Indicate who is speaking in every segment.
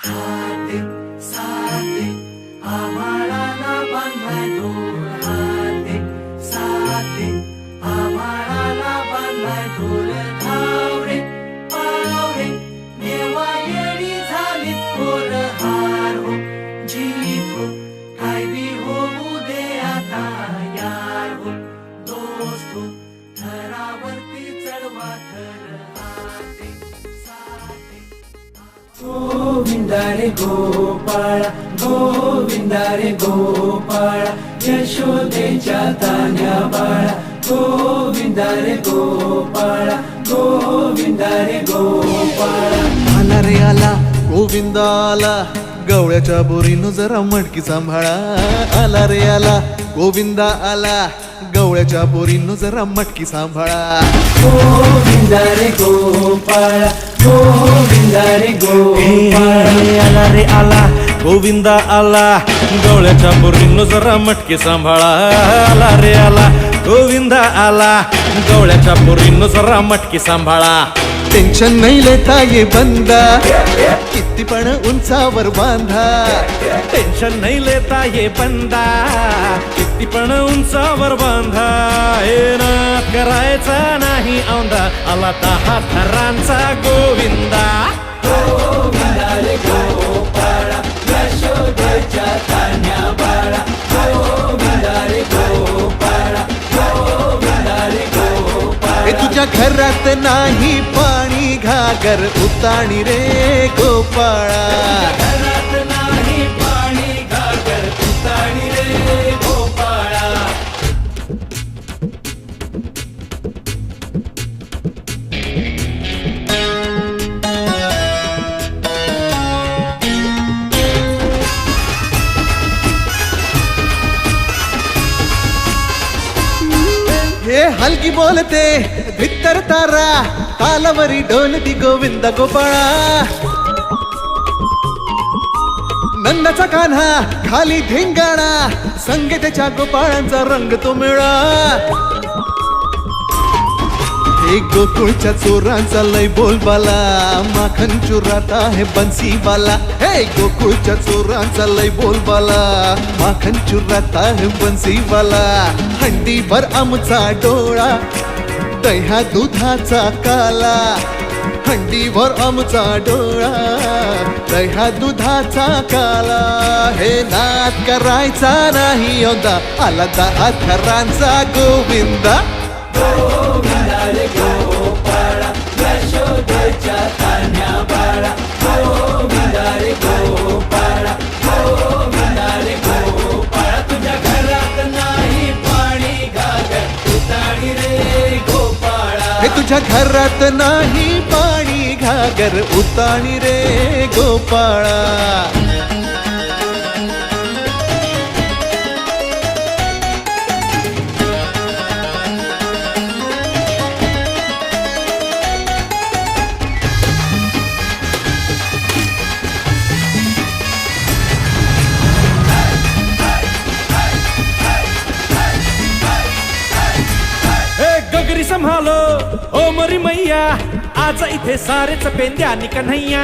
Speaker 1: हाते साते आभाळाला बांधलाय दोर, हाते साते आभाळाला बांधलाय दोर. धावरे पावरे नेवा येडी झाली थोर, हार हो जीत हो काय बी होऊ दे आता यार हो. दोस्त हो थरावरती चढवा थर, हाते साते गोविंदा रे गोपाळा, गोविंदा रे गोपाळा, यशोदेच्या तान्या बाळा. गोविंदा रे गोपाळा, गोविंदा रे गोपाळा.
Speaker 2: आला रे आला गोविंदा आला, गवळ्याच्या बोरीनं जरा मटकी सांभाळा. आला रे आला गोविंदा आला, गवळ्याच्या बोरीनं जरा मटकी सांभाळा.
Speaker 1: गोविंदा रे गोपाळा, गोविंदा रे गोपाळा.
Speaker 3: आला रे आला गोविंदा आला, गवळ्याच्या बोरीनं जरा मटकी सांभाळा. आला रे आला गोविंदा आला, गवळ्याच्या बोरीनं जरा मटकी सांभाळा.
Speaker 2: टेन्शन नाही लेता ये बंदा, किती पण उंचावर बांधा.
Speaker 3: टेन्शन नाही लेता ये बंदा, किती पण उंचावर बांधा. हे नाद करायचा नाही औंधा, आला 10 थरांचा गोविंदा.
Speaker 1: गोविंदा रे गोपाळा, यशोदेच्या तान्या बाळा. गोविंदा रे गोपाळा, गोविंदा रे गोपाळा.
Speaker 2: हे तुझ्या घरात नाही पाणी घागर उताणी रे गोपाळा.
Speaker 1: घरात नाही पाणी घागर उताणी रे गोपाळा.
Speaker 2: हे हलकी बोलते भित्तर तारा, तालावरी डोलती गोविंद गोपाळा. नंदाचा कान्हा खाली धिंगाणा, संगे त्याच्या गोपाळांचा रंग तो मिळा. हे गोकुळच्या चोरांचा लय बोलबाला, माखन चुरात आहे बन्सीवाला. हे गोकुळच्या चोरांचा लय बोलबाला, माखन चुरात आहे बन्सीवाला. हंडीभर आमचा डोळा, दह्या दुधाचा काला. हंडीभर आमचा डोळा, दह्या दुधाचा काला. हे नाद करायचा नाही औंधा, आला 10 थरांचा गोविंदा.
Speaker 1: गोविंदा रे गोपाळा, यशोदेच्या तान्या बाळा. गोविंदा रे गोपाळा, गोविंदा रे गोपाळा. तुझ्या घरात नाही पाणी घागर उताणी रे गोपाळा.
Speaker 2: हे तुझ्या घरात नाही पाणी घागर उताणी रे गोपाळा.
Speaker 3: गगरी संभालो ओ मरी मैया, आज इथे सारेच पेंद्यानी कन्हैया.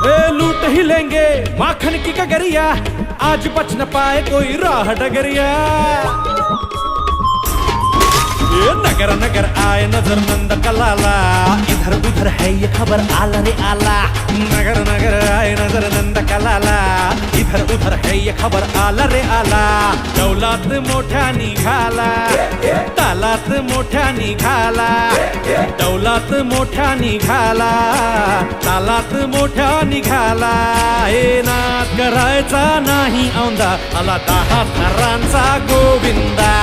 Speaker 3: ए लूट ही लेंगे माखन की गगरिया, आज बच न पाए कोई राह डगरिया. ये नगर नगर आए नजर नंद कलाला, इधर उधर है ये खबर आला रे आला. नगर नगर आए नजर नंद कलाला, इधर उधर है ये खबर आला रे आला. दौलात मोठ्या निघाला, तालात मोठ्या निघाला. दौलात मोठ्या निघाला, तालात मोठ्या निघाला. हे नाद करायचा नाही औंधा, आला 10 थरांचा गोविंदा.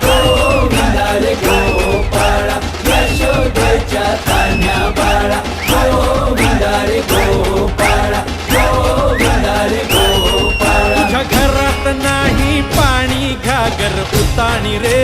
Speaker 1: गोविंदा रे गोपाळा, यशोदेच्या तान्या बाळा. गोविंदा रे गोपाळा, गोविंदा रे गोपाळा.
Speaker 3: तुझ्या घरात नाही पाणी घागर उताणी रे